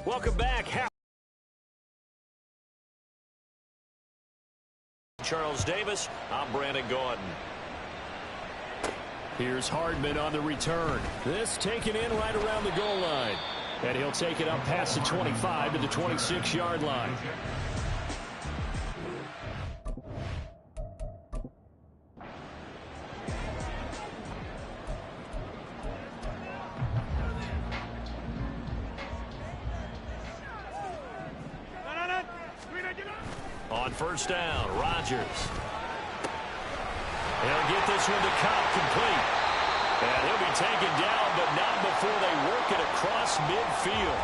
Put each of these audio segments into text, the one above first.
Welcome back. Charles Davis, I'm Brandon Gaudin. Here's Hardman on the return. This taken in right around the goal line. And he'll take it up past the 25 to the 26-yard line. On first down, Rodgers. He'll get this one to Cobb complete. And he'll be taken down, but not before they work it across midfield.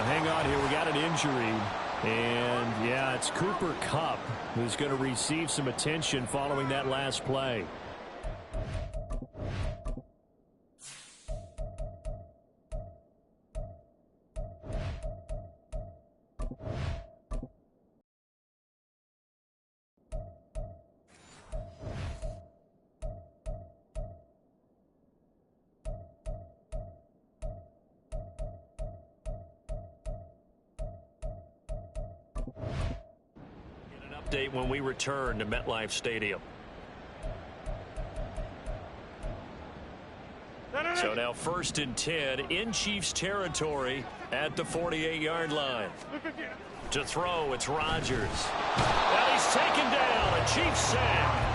Hang on here. We got an injury. And, yeah, it's Cooper Kupp who's going to receive some attention following that last play. Update when we return to MetLife Stadium. So now 1st and 10 in Chiefs territory at the 48-yard line. To throw, it's Rodgers. And he's taken down. A Chiefs sack.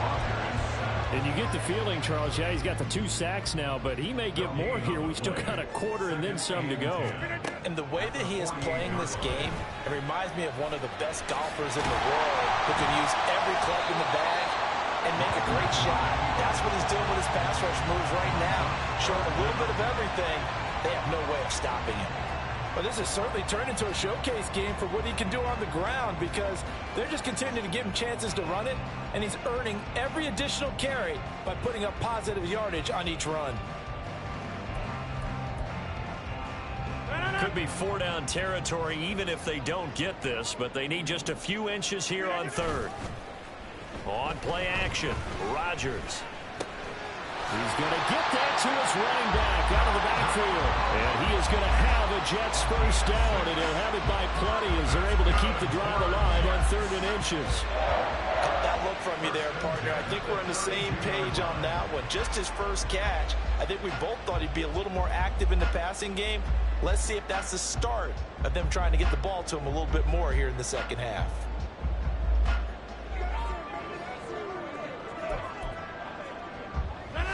And you get the feeling, Charles, yeah, he's got the 2 sacks now, but he may get more here. We still got a quarter and then some to go. And the way that he is playing this game, it reminds me of one of the best golfers in the world who can use every club in the bag and make a great shot. That's what he's doing with his pass rush moves right now. Showing a little bit of everything. They have no way of stopping him. Well, this has certainly turned into a showcase game for what he can do on the ground because they're just continuing to give him chances to run it, and he's earning every additional carry by putting up positive yardage on each run. Could be 4-down territory even if they don't get this, but they need just a few inches here on 3rd. On play action, Rodgers. He's going to get that to his running back out of the backfield. And he is going to have a Jets first down, and he'll have it by plenty as they're able to keep the drive alive on 3rd and inches. Caught that look from you there, partner. I think we're on the same page on that one. Just his first catch. I think we both thought he'd be a little more active in the passing game. Let's see if that's the start of them trying to get the ball to him a little bit more here in the second half.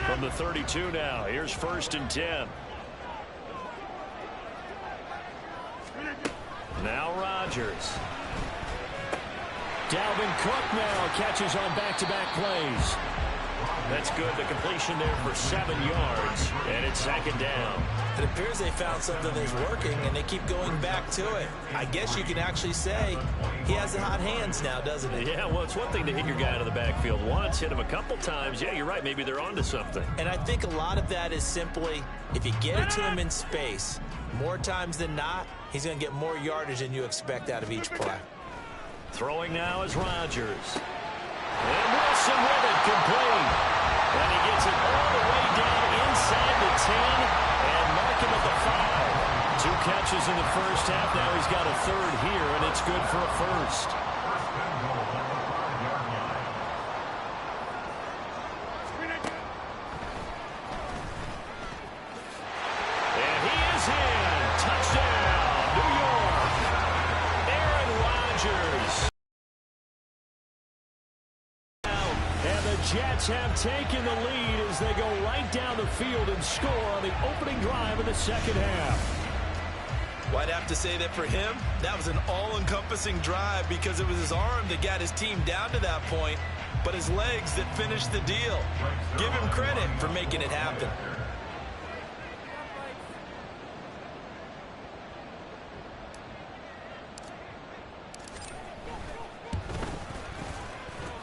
From the 32 now, here's 1st and 10. Now Rodgers. Dalvin Cook now catches on back-to-back plays. That's good. The completion there for 7 yards, and it's 2nd down. It appears they found something that's working, and they keep going back to it. I guess you can actually say he has the hot hands now, doesn't he? Yeah, well, it's one thing to hit your guy out of the backfield once, hit him a couple times. Yeah, you're right. Maybe they're onto something. And I think a lot of that is simply if you get it to him in space, more times than not, he's going to get more yardage than you expect out of each play. Throwing now is Rodgers. And Wilson with it, complete. And he gets it all the way down inside the 10 and mark him at the 5. 2 catches in the first half. Now he's got a 3rd here, and it's good for a first. And he is in. Touchdown, New York. Aaron Rodgers. And the Jets have taken the lead as they go right down the field and score on the opening drive of the second half. Well, I'd have to say that for him, that was an all-encompassing drive because it was his arm that got his team down to that point, but his legs that finished the deal. Give him credit for making it happen.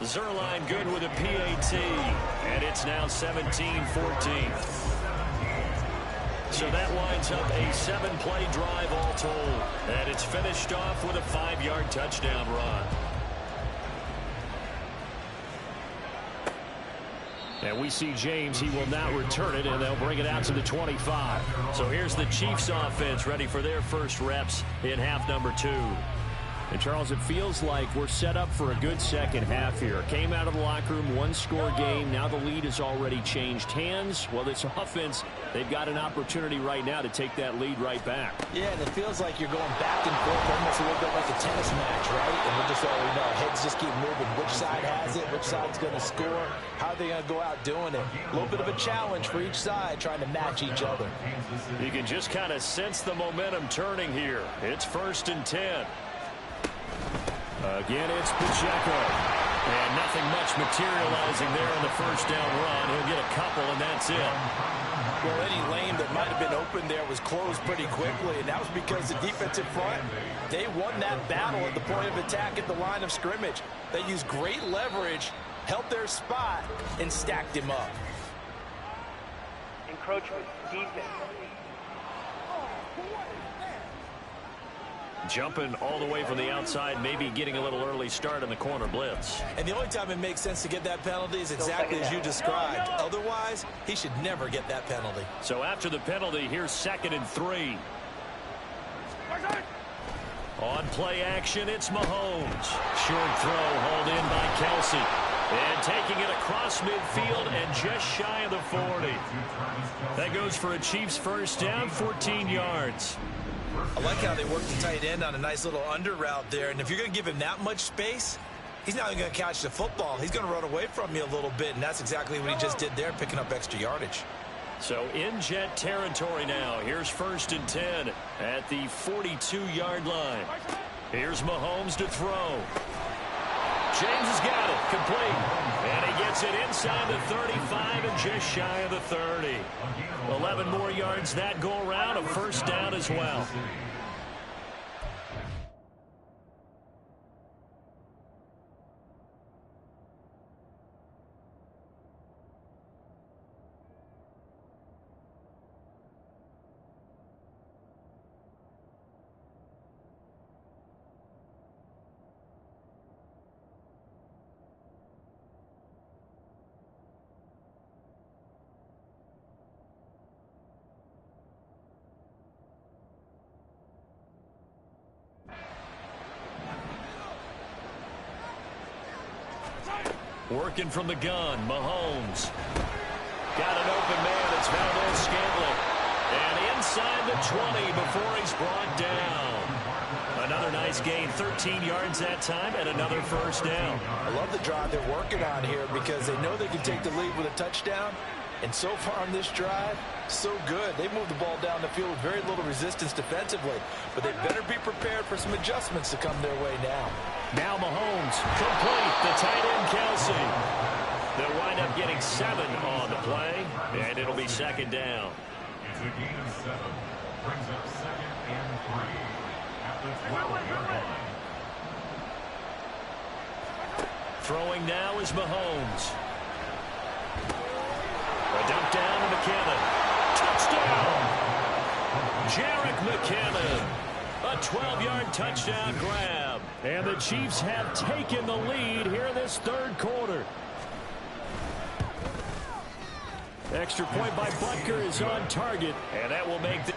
Zerline good with a PAT, and it's now 17-14. So that winds up a 7-play drive all told, and it's finished off with a 5-yard touchdown run. And we see James, he will not return it, and they'll bring it out to the 25. So here's the Chiefs offense ready for their first reps in half number 2. And, Charles, it feels like we're set up for a good second half here. Came out of the locker room, one-score game. Now the lead has already changed hands. Well, this offense, they've got an opportunity right now to take that lead right back. Yeah, and it feels like you're going back and forth almost a little bit like a tennis match, right? And we're just already know. Heads just keep moving. Which side has it? Which side's going to score? How are they going to go out doing it? A little bit of a challenge for each side trying to match each other. You can just kind of sense the momentum turning here. It's 1st and 10. Again, it's Pacheco. And nothing much materializing there on the first down run. He'll get a couple, and that's it. Well, any lane that might have been open there was closed pretty quickly, and that was because the defensive front, they won that battle at the point of attack at the line of scrimmage. They used great leverage, held their spot, and stacked him up. Encroachment, defense. Jumping all the way from the outside, maybe getting a little early start in the corner blitz. And the only time it makes sense to get that penalty is exactly as you described. Otherwise, he should never get that penalty. So after the penalty, here's 2nd and 3. On play action, it's Mahomes. Short throw hauled in by Kelsey. And taking it across midfield and just shy of the 40. That goes for a Chiefs first down, 14 yards. I like how they worked the tight end on a nice little under route there. And if you're going to give him that much space, he's not going to catch the football. He's going to run away from you a little bit, and that's exactly what he just did there, picking up extra yardage. So in jet territory now. Here's 1st and 10 at the 42-yard line. Here's Mahomes to throw. James has got it, complete. And he gets it inside the 35 and just shy of the 30. 11 more yards that go around, a first down as well. Working from the gun, Mahomes. Got an open man, it's Valdez-Scantling. And inside the 20 before he's brought down. Another nice gain, 13 yards that time, and another first down. I love the drive they're working on here because they know they can take the lead with a touchdown. And so far on this drive, so good. They moved the ball down the field with very little resistance defensively. But they better be prepared for some adjustments to come their way now. Now Mahomes, complete, the tight end Kelsey. They'll wind up getting 7 on the play, and it'll be 2nd down. It's a gain of 7. Brings up 2nd and 3 at the 12-yard line. Throwing now is Mahomes. A dump down to McKinnon. Touchdown! Jarek McKinnon. A 12-yard touchdown grab. And the Chiefs have taken the lead here in this third quarter. Extra point by Butker is on target, and that will make the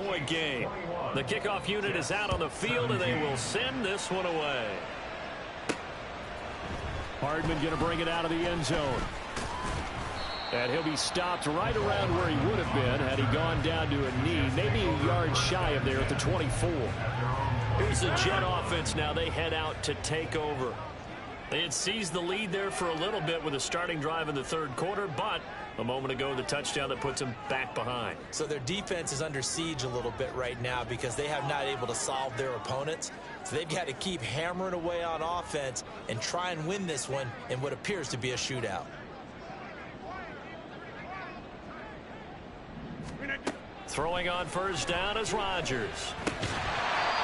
3-point game. The kickoff unit is out on the field, and they will send this one away. Hardman going to bring it out of the end zone. And he'll be stopped right around where he would have been had he gone down to a knee, maybe a yard shy of there at the 24. Here's the Jet offense now. They head out to take over. They had seized the lead there for a little bit with a starting drive in the third quarter, but a moment ago, the touchdown that puts them back behind. So their defense is under siege a little bit right now because they have not able to solve their opponents. So they've got to keep hammering away on offense and try and win this one in what appears to be a shootout. Throwing on first down is Rodgers.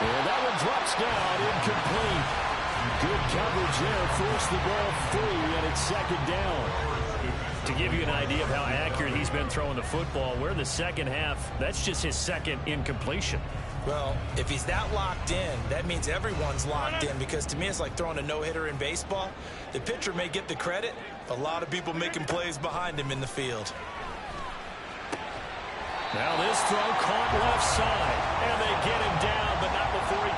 And that one drops down, incomplete. Good coverage there, forced the ball free, and it's second down. To give you an idea of how accurate he's been throwing the football, we're in the second half. That's just his second incompletion. Well, if he's that locked in, that means everyone's locked in, because to me it's like throwing a no-hitter in baseball. The pitcher may get the credit, a lot of people making plays behind him in the field. Now this throw caught left side, and they get him down, but not before he...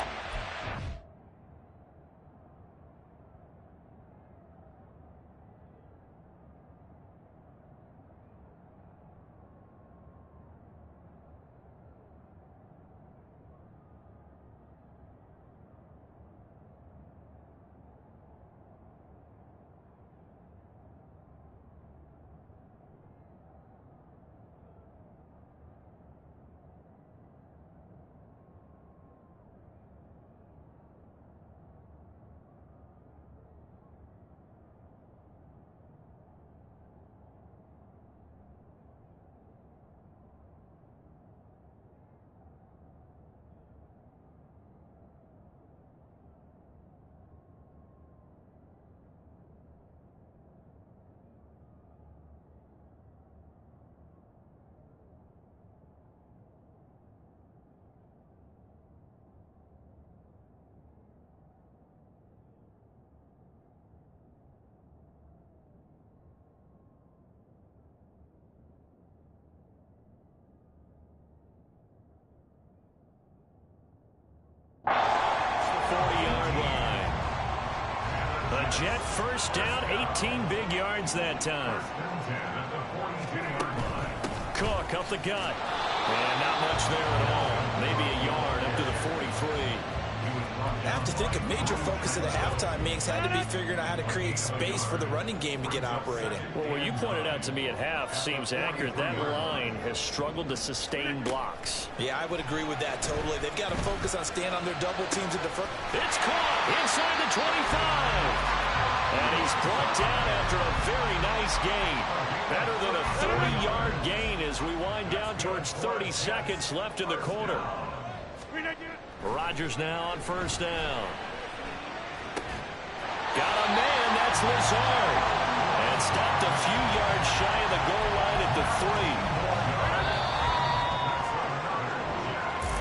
Jet first down, 18 big yards that time. Cook up the gut. And not much there at all. Maybe a yard up to the 43. I have to think a major focus of the halftime meetings had to be figuring out how to create space for the running game to get operating. Well, what you pointed out to me at half seems accurate. That line has struggled to sustain blocks. Yeah, I would agree with that totally. They've got to focus on staying on their double teams at the front. It's caught inside the 25. And he's brought down after a very nice gain. Better than a 30-yard gain as we wind down towards 30 seconds left in the quarter. Rodgers now on first down. Got a man, that's Lazard. And stopped a few yards shy of the goal line at the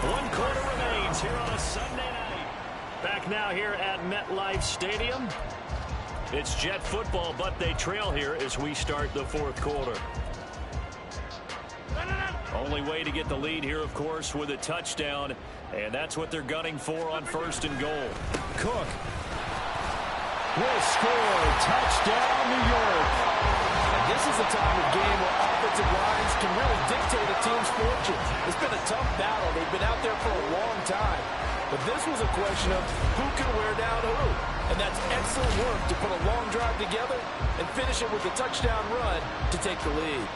3. 1 quarter remains here on a Sunday night. Back now here at MetLife Stadium. It's Jet football, but they trail here as we start the fourth quarter. Only way to get the lead here, of course, with a touchdown, and that's what they're gunning for on first and goal. Cook will score. Touchdown, New York. And this is a time of game where offensive lines can really dictate a team's fortune. It's been a tough battle. They've been out there for a long time. But this was a question of who can wear down who. And that's excellent work to put a long drive together and finish it with a touchdown run to take the lead.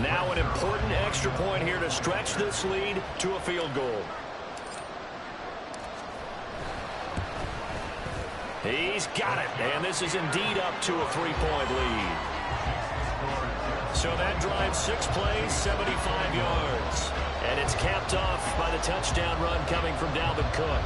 Now an important extra point here to stretch this lead to a field goal. He's got it, and this is indeed up to a 3-point lead. So that drives 6 plays, 75 yards. And it's capped off by the touchdown run coming from Dalvin Cook.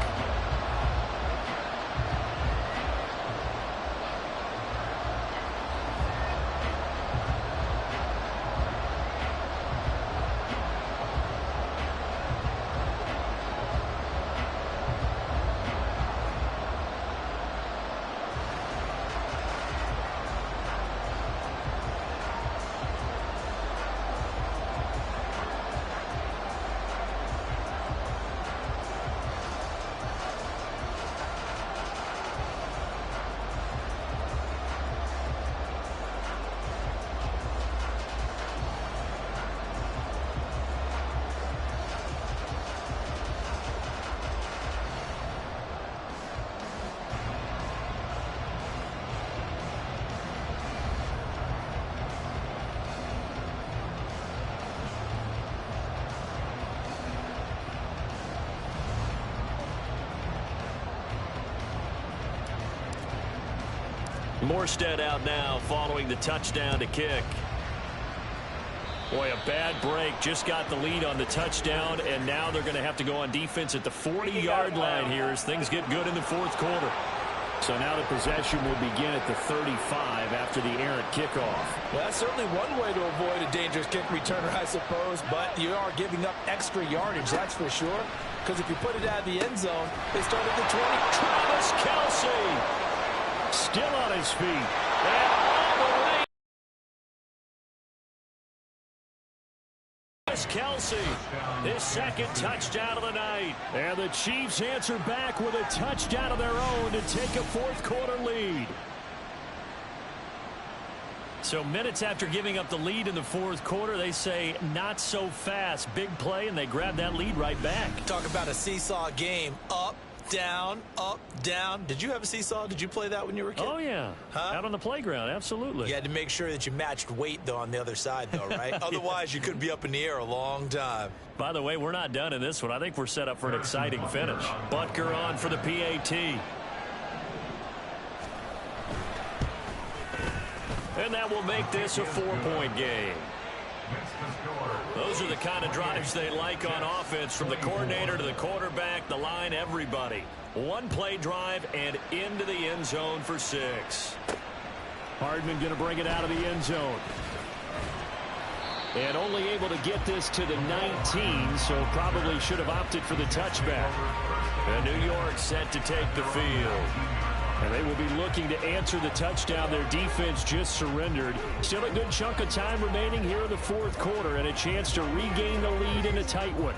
Morstead out now following the touchdown to kick. Boy, a bad break. Just got the lead on the touchdown, and now they're going to have to go on defense at the 40-yard line here as things get good in the fourth quarter. So now the possession will begin at the 35 after the errant kickoff. Well, that's certainly one way to avoid a dangerous kick returner, I suppose, but you are giving up extra yardage, that's for sure. Because if you put it out of the end zone, they start at the 20. Travis Kelce still on his feet. And all the way. Travis Kelce, his second touchdown of the night. And the Chiefs answer back with a touchdown of their own to take a fourth quarter lead. So minutes after giving up the lead in the fourth quarter, they say not so fast. Big play, and they grab that lead right back. Talk about a seesaw game. Up, down, up, down. Did you have a seesaw? Did you play that when you were a kid? Oh, yeah. Huh? Out on the playground, absolutely. You had to make sure that you matched weight, though, on the other side, though, right? Otherwise, you could be up in the air a long time. By the way, we're not done in this one. I think we're set up for an exciting finish. Butker on for the PAT. And that will make this a 4-point game. Those are the kind of drives they like on offense, from the coordinator to the quarterback, the line, everybody. One play drive and into the end zone for 6. Hardman going to bring it out of the end zone. And only able to get this to the 19, so probably should have opted for the touchback. And New York set to take the field. And they will be looking to answer the touchdown. Their defense just surrendered. Still a good chunk of time remaining here in the fourth quarter, and a chance to regain the lead in a tight one.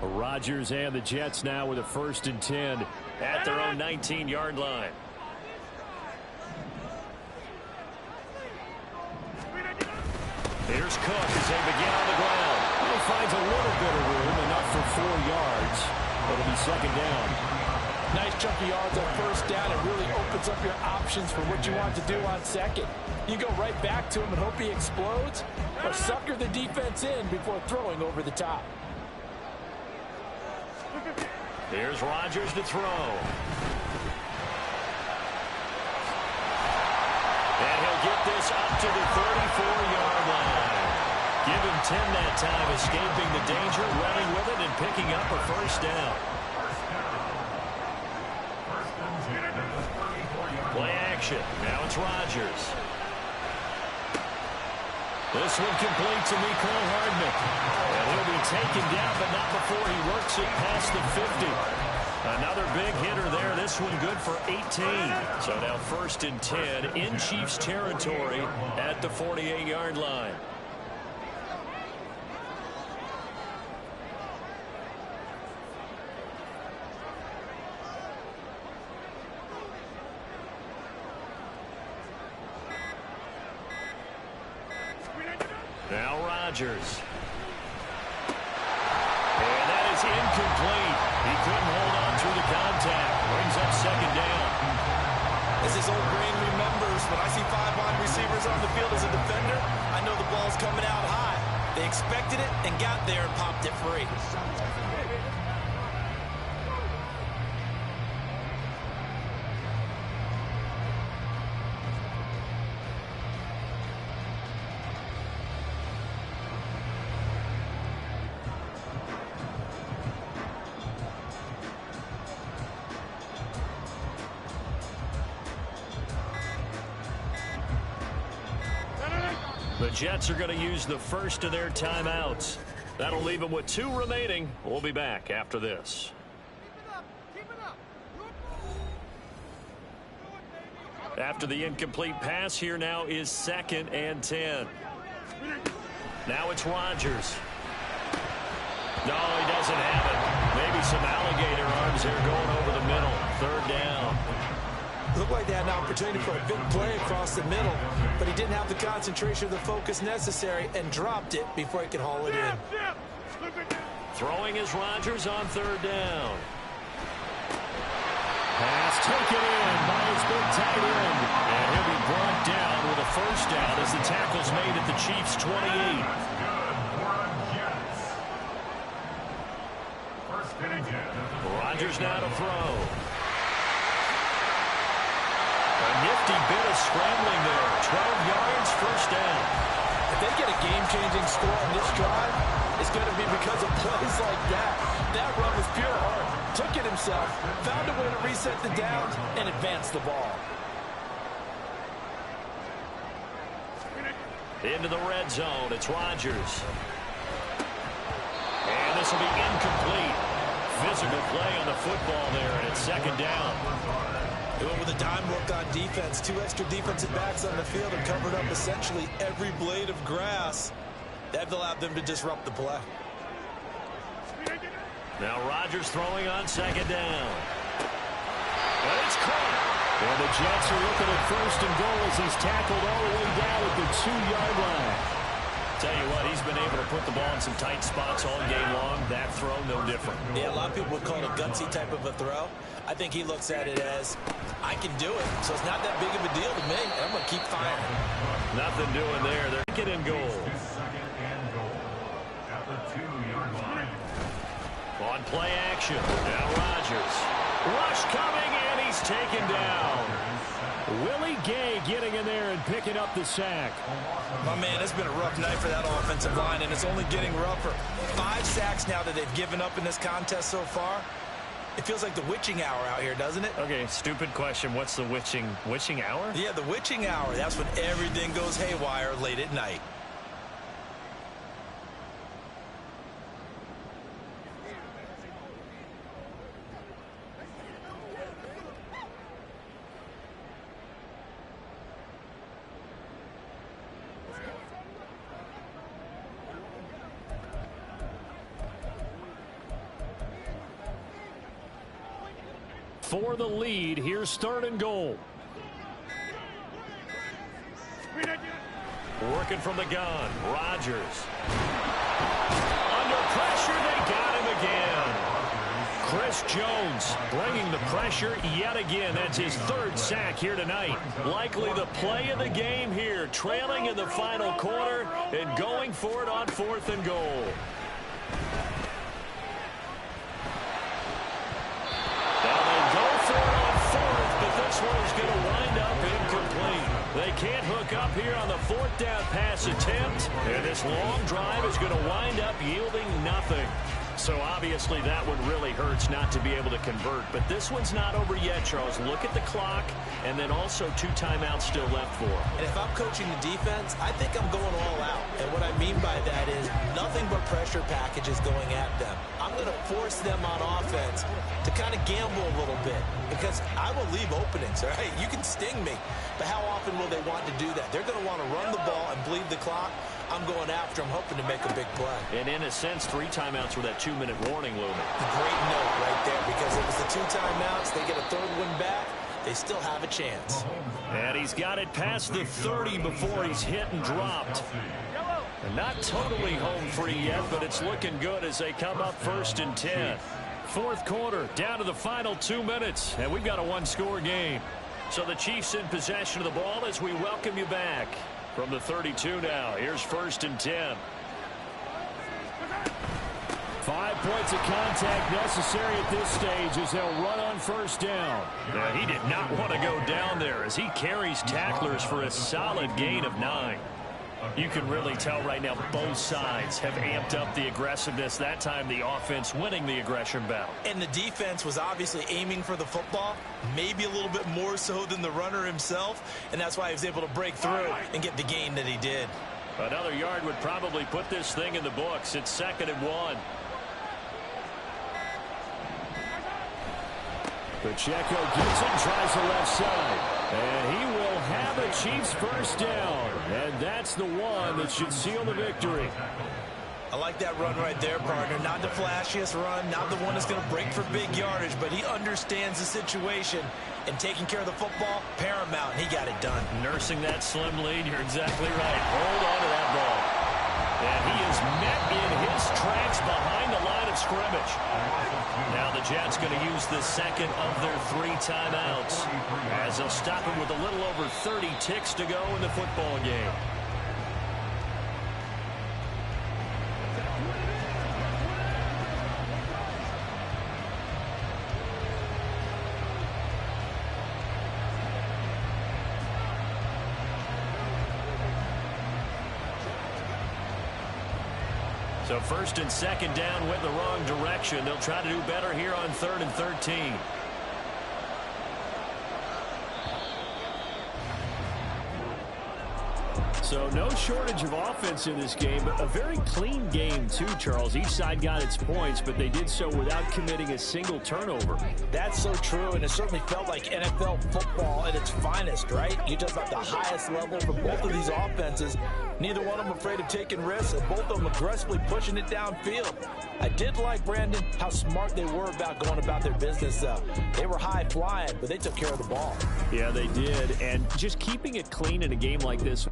Rodgers and the Jets now with a 1st and 10 at their own 19-yard line. Here's Cook as they begin on the ground. He finds a little bit of room, enough for 4 yards. It'll be 2nd down. Nice chunky yards on 1st down. It really opens up your options for what you want to do on 2nd. You go right back to him and hope he explodes, or sucker the defense in before throwing over the top. Here's Rodgers to throw. And he'll get this up to the 34-yard line. Give him 10 that time, escaping the danger, running with it, and picking up a 1st down. Play action. Now it's Rodgers. This one complete to Mecole Hardman. And he'll be taken down, but not before he works it past the 50. Another big hitter there. This one good for 18. So now 1st and 10 in Chiefs territory at the 48-yard line. Now Rodgers. And that is incomplete. He couldn't hold on through the contact. Brings up 2nd down. As his old brain remembers, when I see 5 wide receivers on the field as a defender, I know the ball's coming out high. They expected it and got there and popped it free. The Jets are going to use the first of their timeouts. That'll leave them with 2 remaining. We'll be back after this. After the incomplete pass, here now is 2nd and 10. Now it's Rodgers. No, he doesn't have it. Maybe some alligator arms there going over the middle. 3rd down. Looked like they had an opportunity for a big play across the middle, but he didn't have the concentration or the focus necessary and dropped it before he could haul it in. Throwing is Rodgers on 3rd down. Pass taken in by his big tight end. And he'll be brought down with a 1st down as the tackle's made at the Chiefs' 28. First and 10. Rodgers now to throw. A nifty bit of scrambling there. 12 yards, first down. If they get a game-changing score on this drive, it's going to be because of plays like that. That run was pure heart. Took it himself, found a way to reset the downs, and advance the ball. Into the red zone, it's Rodgers. And this will be incomplete. Physical play on the football there, and it's second down. They went with a dime look on defense. 2 extra defensive backs on the field and covered up essentially every blade of grass. That allowed them to disrupt the play. Now Rodgers throwing on second down. And it's caught. And the Jets are looking at first and goal as he's tackled all the way down at the 2-yard line. Tell you what, he's been able to put the ball in some tight spots all game long. That throw, no different. Yeah, a lot of people would call it a gutsy type of a throw. I think he looks at it as, I can do it, so it's not that big of a deal to me. I'm going to keep firing. Nothing doing there. They're getting goal. Second and goal at the 2-yard line. On play action. Now Rodgers. Rush coming, and he's taken down. Willie Gay getting in there and picking up the sack. My man, it's been a rough night for that offensive line, and it's only getting rougher. 5 sacks now that they've given up in this contest so far. It feels like the witching hour out here, doesn't it? Okay, stupid question. What's the witching hour? Yeah, the witching hour. That's when everything goes haywire late at night. For the lead, here's third and goal. Working from the gun, Rodgers. Under pressure, they got him again. Chris Jones bringing the pressure yet again. That's his 3rd sack here tonight. Likely the play of the game here, trailing in the final quarter and going for it on 4th and goal. This one is going to wind up incomplete. They can't hook up here on the 4th down pass attempt, and this long drive is going to wind up yielding nothing. So obviously that one really hurts not to be able to convert. But this one's not over yet, Charles. Look at the clock, and then also 2 timeouts still left for them. And if I'm coaching the defense, I think I'm going all out. And what I mean by that is nothing but pressure packages going at them. I'm going to force them on offense to kind of gamble a little bit because I will leave openings, all right? You can sting me, but how often will they want to do that? They're going to want to run the ball and bleed the clock. I'm going after them, hoping to make a big play. And in a sense, 3 timeouts with that 2-minute warning looming. A great note right there because it was the 2 timeouts. They get a 3rd one back. They still have a chance. And he's got it past the 30 before he's hit and dropped. And not totally home free yet, but it's looking good as they come up 1st and 10. 4th quarter, down to the final 2 minutes, and we've got a 1-score game. So the Chiefs in possession of the ball as we welcome you back. From the 32 now, here's 1st and 10. 5 points of contact necessary at this stage as they'll run on 1st down. Now, he did not want to go down there as he carries tacklers for a solid gain of 9. You can really tell right now both sides have amped up the aggressiveness. That time the offense winning the aggression battle. And the defense was obviously aiming for the football, maybe a little bit more so than the runner himself, and that's why he was able to break through and get the gain that he did. Another yard would probably put this thing in the books. It's 2nd and 1. Pacheco gets it, tries the left side. And he will have a Chiefs 1st down. And that's the one that should seal the victory. I like that run right there, partner. Not the flashiest run, not the one that's going to break for big yardage, but he understands the situation, and taking care of the football, paramount, and he got it done. Nursing that slim lead, you're exactly right. Hold on to that ball. And he is met in his tracks behind the line of scrimmage. Now the Jets going to use the 2nd of their 3 timeouts as they'll stop him with a little over 30 ticks to go in the football game. So first and second down went the wrong direction. They'll try to do better here on 3rd and 13. So no shortage of offense in this game, but a very clean game too, Charles. Each side got its points, but they did so without committing a single turnover. That's so true, and it certainly felt like NFL football at its finest, right? You just at the highest level for both of these offenses. Neither one of them afraid of taking risks, and both of them aggressively pushing it downfield. I did like, Brandon, how smart they were about going about their business, though. They were high-flying, but they took care of the ball. Yeah, they did, and just keeping it clean in a game like this